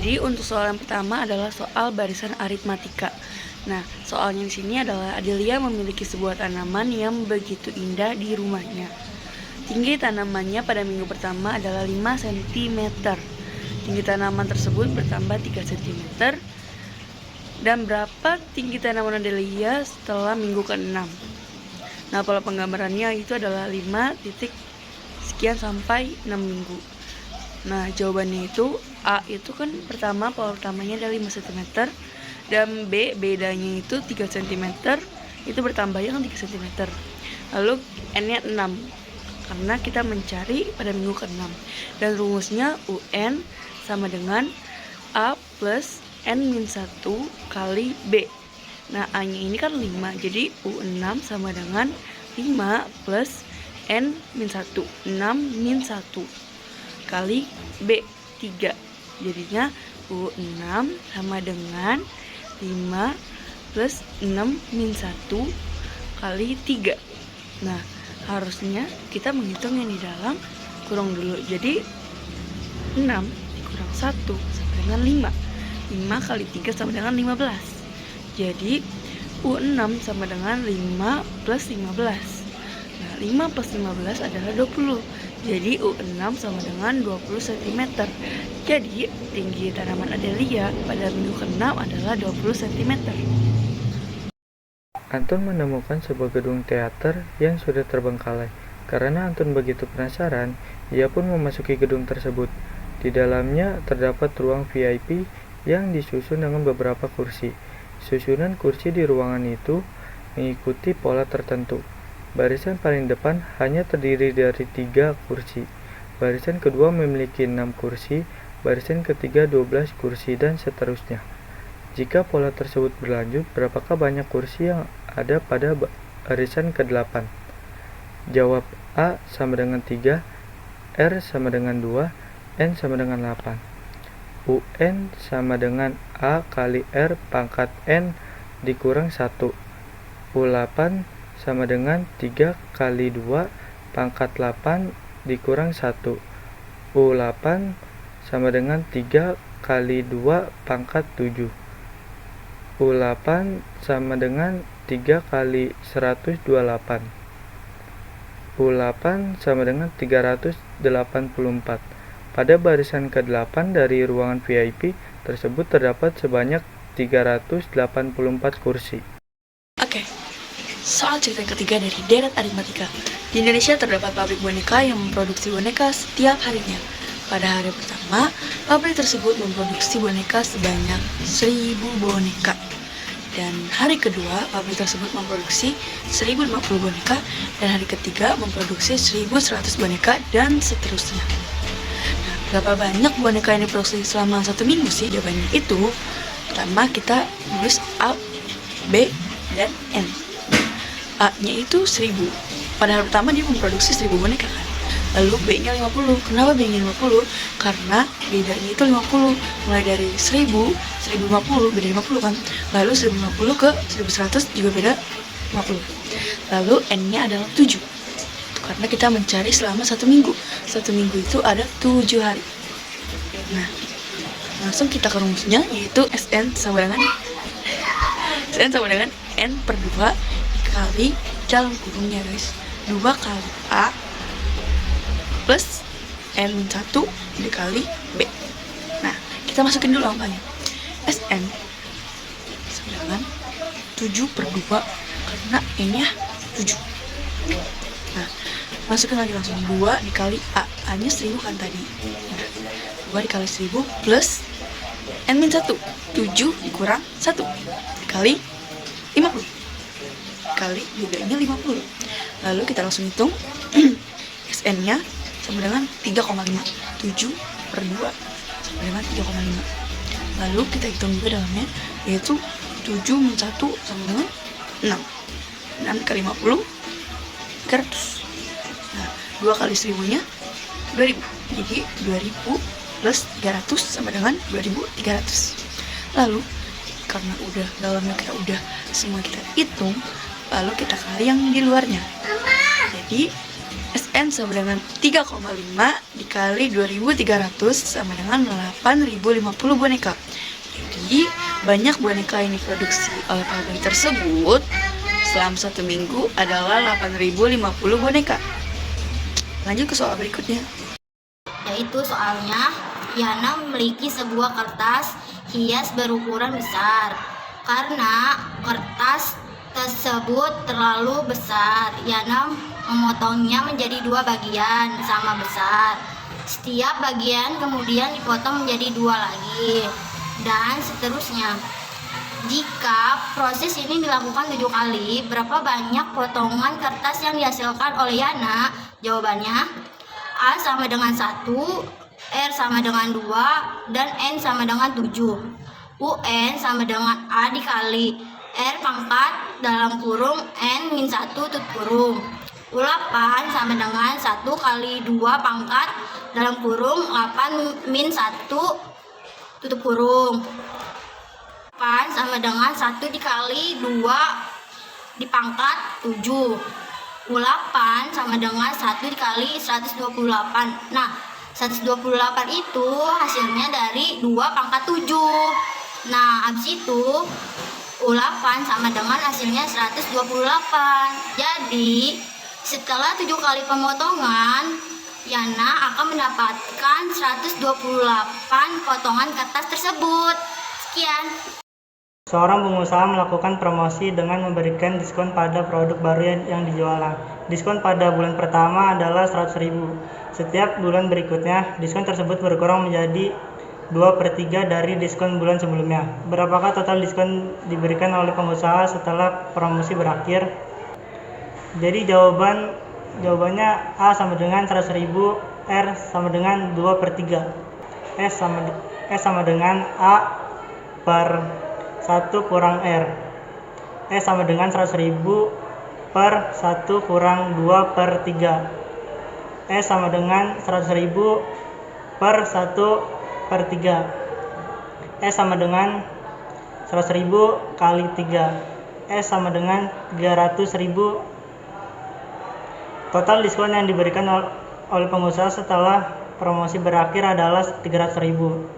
Jadi untuk soal yang pertama adalah soal barisan aritmatika. Nah, soalnya di sini adalah Adelia memiliki sebuah tanaman yang begitu indah di rumahnya. Tinggi tanamannya pada minggu pertama adalah 5 cm. Tinggi tanaman tersebut bertambah 3 cm. Dan berapa tinggi tanaman Adelia setelah minggu ke-6? Nah, pola penggambarannya itu adalah 5 titik sekian sampai 6 minggu. Nah, jawabannya itu A itu kan pertama pola pertamanya adalah 5 cm, dan B bedanya itu 3 cm, itu bertambah yang 3 cm. Lalu N-nya 6 karena kita mencari pada minggu ke-6. Dan rumusnya UN sama dengan A plus N-1 kali B. Nah, A-nya ini kan 5, jadi U6 sama dengan 5 plus N-1, 6-1 kali B, 3. Jadinya U6 sama dengan 5 plus 6-1 kali 3. Nah, harusnya kita menghitung yang di dalam kurang dulu. Jadi 6 dikurang 1 sama dengan 5. 5 kali 3 sama dengan 15. Jadi U6 sama dengan 5 plus 15. Nah, 5 plus 15 adalah 20. Jadi U6 sama dengan 20 cm. Jadi tinggi tanaman Adelia pada minggu ke-6 adalah 20 cm. Anton menemukan sebuah gedung teater yang sudah terbengkalai. Karena Anton begitu penasaran, ia pun memasuki gedung tersebut. Di dalamnya terdapat ruang VIP yang disusun dengan beberapa kursi. Susunan kursi di ruangan itu mengikuti pola tertentu. Barisan paling depan hanya terdiri dari 3 kursi. Barisan kedua memiliki 6 kursi, barisan ketiga 12 kursi, dan seterusnya. Jika pola tersebut berlanjut, berapakah banyak kursi yang ada pada barisan ke-8? Jawab A sama dengan 3, R sama dengan 2, N sama dengan 8. UN sama dengan A kali R pangkat N dikurang 1. U8 sama dengan 3 kali 2 pangkat 8 dikurang 1. U8 sama dengan 3 kali 2 pangkat 7. U8 sama dengan 3 kali 128. U8 sama dengan 384. Pada barisan ke-8 dari ruangan VIP tersebut terdapat sebanyak 384 kursi. Oke, soal cerita yang ketiga dari Deret Aritmatika. Di Indonesia terdapat pabrik boneka yang memproduksi boneka setiap harinya. Pada hari pertama, pabrik tersebut memproduksi boneka sebanyak 1000 boneka. Dan hari kedua, pabrik tersebut memproduksi 1050 boneka. Dan hari ketiga memproduksi 1100 boneka, dan seterusnya. Nah, berapa banyak boneka yang diproduksi selama 1 minggu sih? Jawabannya itu, pertama kita tulis A, B, dan N. A-nya itu 1000. Pada hari pertama dia memproduksi 1000 boneka kan. Lalu B-nya 50. Kenapa B-nya 50? Karena bedanya itu 50. Mulai dari 1000, 1050, beda 50 kan. Lalu 1050 ke 1100 juga beda 50. Lalu N-nya adalah 7. Karena kita mencari selama 1 minggu. 1 minggu itu ada 7 hari. Nah, langsung kita ke rumusnya, yaitu Sn sama dengan N per 2 dikali dalam kurungnya guys, 2 kali A plus N1 dikali B. Nah, kita masukin dulu angkanya. Sn sama dengan 7 per 2 karena N-nya 7. Nah, masukin lagi langsung 2 dikali A. A-nya 1000 kan tadi. Nah, 2 dikali 1000 plus N-1, 7 dikurang 1 dikali 50 kali B-nya 50. Lalu kita langsung hitung Sn-nya sama dengan 3,5. 7 per 2 sama dengan 3,5. Lalu kita hitung juga dalamnya, yaitu 7 min 1 sama dengan 6. 6 kali 50 300. Nah, 2 kali 1000-nya 2000. Jadi 2000 plus 300 sama dengan 2300. Lalu karena udah dalamnya kita udah semua kita hitung, lalu kita kali yang di luarnya. Jadi SN sama dengan 3,5 dikali 2.300 sama dengan 8.050 boneka. Jadi, banyak boneka yang diproduksi oleh pabrik tersebut selama 1 minggu adalah 8.050 boneka. Lanjut ke soal berikutnya. Yaitu soalnya, Yana memiliki sebuah kertas hias berukuran besar. Karena kertas tersebut terlalu besar, Yana memotongnya menjadi 2 bagian sama besar. Setiap bagian kemudian dipotong menjadi 2 lagi, dan seterusnya. Jika proses ini dilakukan 7 kali, berapa banyak potongan kertas yang dihasilkan oleh Yana? Jawabannya, A sama dengan 1, R sama dengan 2, dan N sama dengan 7. UN sama dengan A dikali R pangkat dalam kurung N min 1 tutup kurung. U8 sama dengan 1 kali 2 pangkat dalam kurung 8 min 1 tutup kurung. 8 sama dengan 1 dikali 2 dipangkat 7. U8 sama dengan 1 dikali 128. Nah, 128 itu hasilnya dari 2 pangkat 7. Nah, habis itu U8 sama dengan hasilnya 128. Jadi, setelah 7 kali pemotongan, Yana akan mendapatkan 128 potongan kertas tersebut. Sekian. Seorang pengusaha melakukan promosi dengan memberikan diskon pada produk baru yang dijualnya. Diskon pada bulan pertama adalah 100.000. Setiap bulan berikutnya, diskon tersebut berkurang menjadi 2/3 dari diskon bulan sebelumnya. Berapakah total diskon diberikan oleh pengusaha setelah promosi berakhir? Jadi jawabannya A sama dengan 100.000, R sama dengan 2/3, S sama dengan A per 1 kurang R, S sama dengan 100.000 per 1 kurang 2/3, S sama dengan 100.000 per 1/3, S sama dengan 100.000 kali 3, S sama dengan 300.000. Total diskon yang diberikan oleh pengusaha setelah promosi berakhir adalah 300.000.